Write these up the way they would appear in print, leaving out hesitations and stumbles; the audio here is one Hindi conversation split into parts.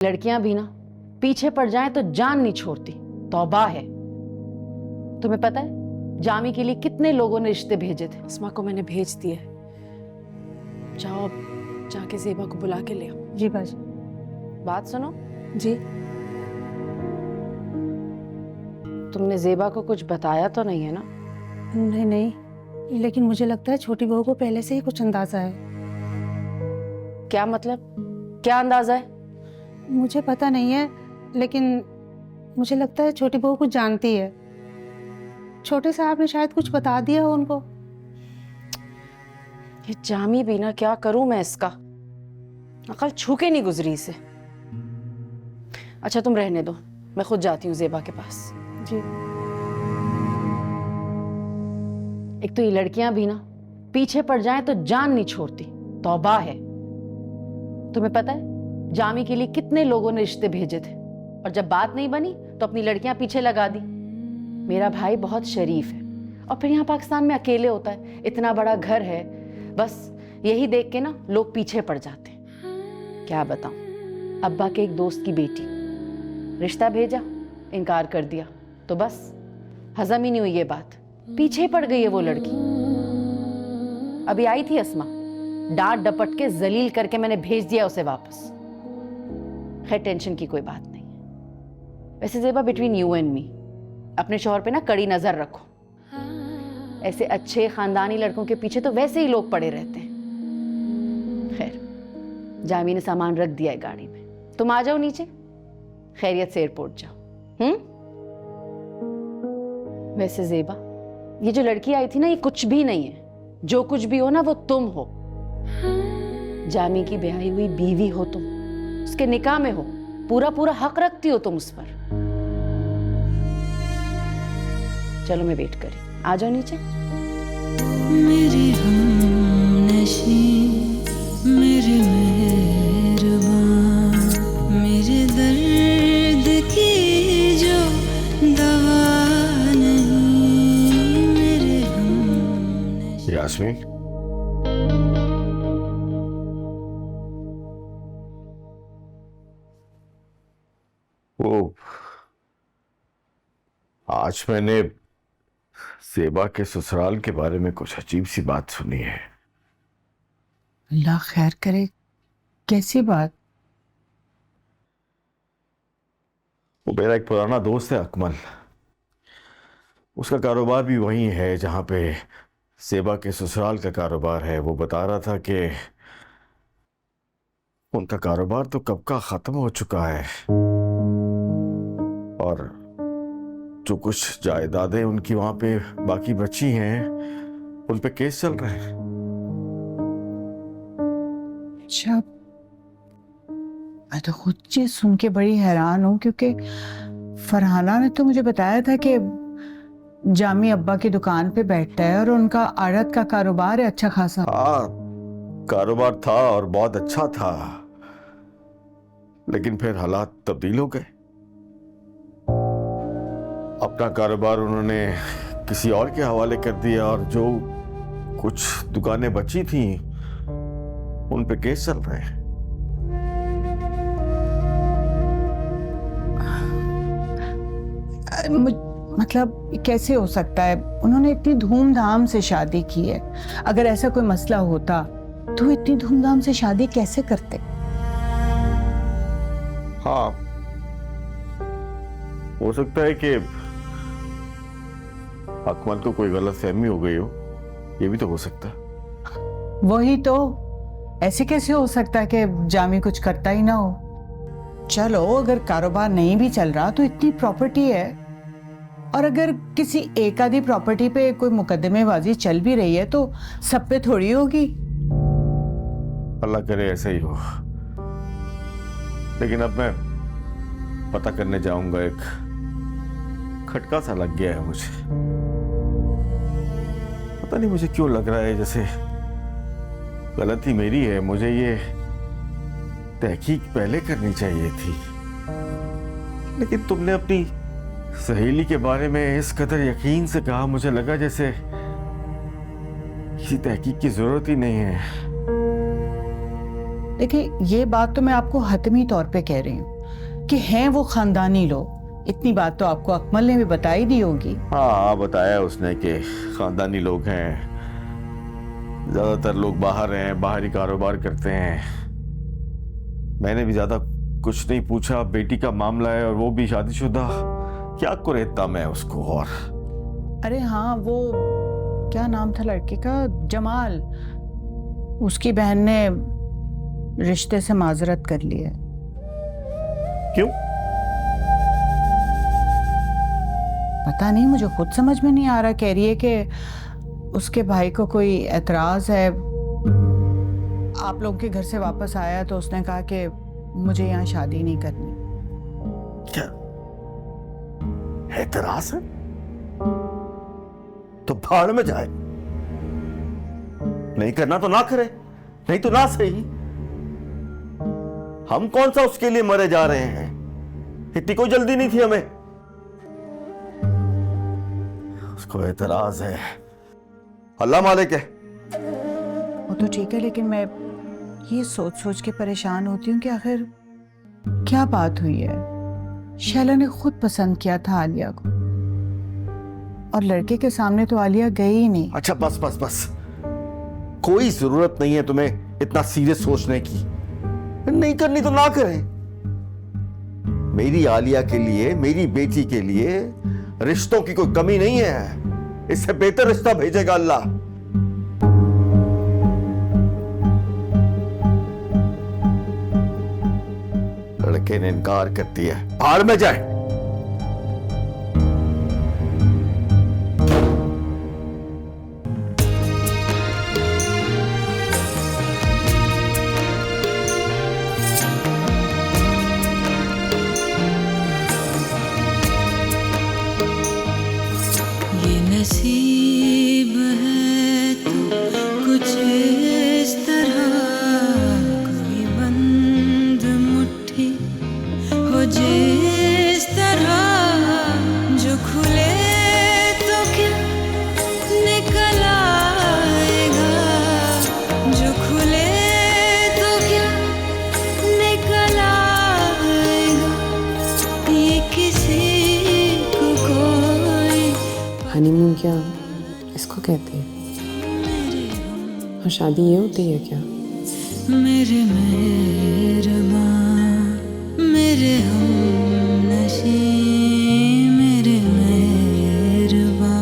लड़कियां भी ना पीछे पड़ जाएं तो जान नहीं छोड़ती। तौबा है। तुम्हें पता है जामी के लिए कितने लोगों ने रिश्ते भेजे थे। अस्मा को मैंने भेज दिए। जाओ अब जाके ज़ेबा को बुला के ले आओ। जी बाजी। बात सुनो, जी तुमने ज़ेबा को कुछ बताया तो नहीं है ना? नहीं नहीं, लेकिन मुझे लगता है छोटी बहू को पहले से ही कुछ अंदाजा है। क्या मतलब, क्या अंदाजा है? मुझे पता नहीं है, लेकिन मुझे लगता है छोटी बहू कुछ जानती है। छोटे साहब ने शायद कुछ बता दिया हो उनको। ये जामी भी ना, क्या करूं मैं इसका, अकल छू के नहीं गुजरी इसे। अच्छा तुम रहने दो, मैं खुद जाती हूँ ज़ेबा के पास। जी। एक तो ये लड़कियां भी ना पीछे पड़ जाएं तो जान नहीं छोड़ती। तौबा है। तुम्हें पता है जामी के लिए कितने लोगों ने रिश्ते भेजे थे, और जब बात नहीं बनी तो अपनी लड़कियां पीछे लगा दी। मेरा भाई बहुत शरीफ है, और फिर यहाँ पाकिस्तान में अकेले होता है, इतना बड़ा घर है, बस यही देख के ना लोग पीछे पड़ जाते हैं। क्या बताऊं, अब्बा के एक दोस्त की बेटी, रिश्ता भेजा, इनकार कर दिया, तो बस हजम ही नहीं हुई ये बात, पीछे पड़ गई है वो लड़की। अभी आई थी अस्मा, डांट डपट के जलील करके मैंने भेज दिया उसे वापस। खैर टेंशन की कोई बात नहीं है। वैसे Zeba, between you and me, अपने शौहर पे ना कड़ी नजर रखो। ऐसे अच्छे खानदानी लड़कों के पीछे तो वैसे ही लोग पड़े रहते हैं। खैर जामी ने सामान रख दिया है गाड़ी में, तुम आ जाओ नीचे, खैरियत से एयरपोर्ट जाओ। वैसे ज़ेबा, ये जो लड़की आई थी ना, ये कुछ भी नहीं है। जो कुछ भी हो ना, वो तुम हो। जामी की ब्याही हुई बीवी हो तुम, उसके निकाह में हो, पूरा पूरा हक रखती हो तुम उस पर। चलो मैं वेट करी, आ जाओ नीचे। मेरी हमनशी, मेरे मेहरबान, मेरे दर्द की जो दवा नहीं, मेरे हमनशी। यास्मीन, वो आज मैंने ज़ेबा के ससुराल के बारे में कुछ अजीब सी बात सुनी है। अल्लाह खैर करे, कैसी बात? वो मेरा एक पुराना दोस्त है अकमल, उसका कारोबार भी वहीं है जहां पे ज़ेबा के ससुराल का कारोबार है। वो बता रहा था कि उनका कारोबार तो कब का खत्म हो चुका है, और जो कुछ जायदादें उनकी वहां पे बाकी बची हैं, उन पे केस चल रहे हैं। अच्छा, मैं तो खुद चीज सुन के बड़ी हैरान हूँ, क्योंकि फरहाना ने तो मुझे बताया था कि जामी अब्बा की दुकान पे बैठता है और उनका आड़त का कारोबार है अच्छा खासा। हाँ, कारोबार था और बहुत अच्छा था, लेकिन फिर हालात तब्दील हो गए। अपना कारोबार उन्होंने किसी और के हवाले कर दिया, और जो कुछ दुकानें बची थी उन पे केस चल रहे हैं। मतलब कैसे हो सकता है? उन्होंने इतनी धूमधाम से शादी की है, अगर ऐसा कोई मसला होता तो इतनी धूमधाम से शादी कैसे करते? हाँ, हो सकता है कि अकमल को कोई गलतफहमी हो गई हो, ये भी तो हो सकता है। वही तो, ऐसे कैसे हो सकता है कि जामी कुछ करता ही ना हो? चलो अगर कारोबार नहीं भी चल रहा तो इतनी प्रॉपर्टी है, और अगर किसी एक आधी प्रॉपर्टी पे कोई मुकदमेबाजी चल भी रही है तो सब पे थोड़ी होगी। अल्लाह करे ऐसा ही हो। लेकिन अब मैं पता करने जाऊंगा, एक खटका सा लग गया है मुझे। पता नहीं मुझे क्यों लग रहा है जैसे गलती मेरी है, मुझे ये तहकीक पहले करनी चाहिए थी। लेकिन तुमने अपनी सहेली के बारे में इस कदर यकीन से कहा, मुझे लगा जैसे किसी तहकीक की जरूरत ही नहीं है। देखिए, ये बात तो मैं आपको हतमी तौर पे कह रही हूँ कि हैं वो खानदानी लोग। इतनी बात तो आपको अकमल ने भी बताई दी होगी। हाँ, बताया उसने कि खानदानी लोग हैं, ज्यादातर लोग बाहर हैं, बाहरी कारोबार करते हैं। मैंने भी ज्यादा कुछ नहीं पूछा, बेटी का मामला है और वो भी शादीशुदा, क्या कुरेदता मैं उसको। और अरे हाँ, वो क्या नाम था लड़के का, जमाल, उसकी बहन ने रिश्ते से माजरत कर ली है। क्यों? पता नहीं, मुझे खुद समझ में नहीं आ रहा। कह रही है कि उसके भाई को कोई एतराज है। आप लोगों के घर से वापस आया तो उसने कहा कि मुझे यहाँ शादी नहीं करनी। क्या एतराज है? तो भाड़ में जाए, नहीं करना तो ना करे, नहीं तो ना सही। हम कौन सा उसके लिए मरे जा रहे हैं, इतनी कोई जल्दी नहीं थी हमें। उसको एतराज है, अल्लाह मालिक है। वो तो ठीक है, लेकिन मैं ये सोच सोच के परेशान होती हूँ कि आखिर क्या बात हुई है। शैला ने खुद पसंद किया था आलिया को, और लड़के के सामने तो आलिया गई ही नहीं। अच्छा बस बस बस, कोई जरूरत नहीं है तुम्हें इतना सीरियस सोचने की। नहीं करनी तो ना करें। मेरी आलिया के लिए, मेरी बेटी के लिए रिश्तों की कोई कमी नहीं है। इससे बेहतर रिश्ता भेजेगा अल्लाह। लड़के ने इनकार कर दिया, भाड़ में जाए। नसीब है तो कुछ इस तरह, कोई बंद मुट्ठी हो जिस तरह, जो खुले तो क्या निकल आएगा, जो खुले तो क्या निकल आएगा, ये किसी को कोई। हनीमून क्या इसको कहते हैं? और शादी ये होती है क्या? मेरे मेहरबान, मेरे हमनशी, मेरे मेहरबान।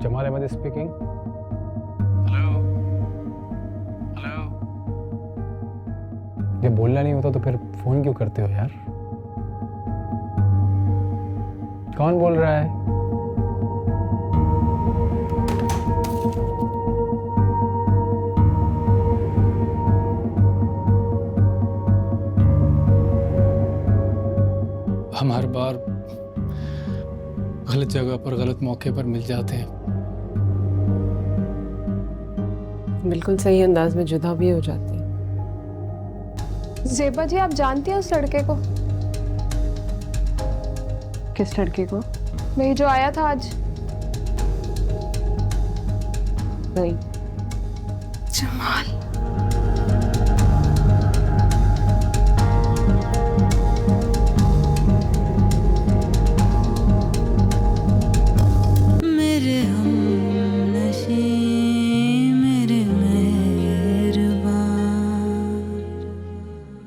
Jamal Ahmed speaking. Hello hello. जब बोलना नहीं होता तो फिर फोन क्यों करते हो यार? कौन बोल रहा है? हम हर बार गलत जगह पर गलत मौके पर मिल जाते हैं। बिल्कुल सही अंदाज में जुदा भी हो जाते हैं। ज़ेबा जी, आप जानती हैं उस लड़के को? किस लड़के को? वही जो आया था आज। नहीं। जमाल।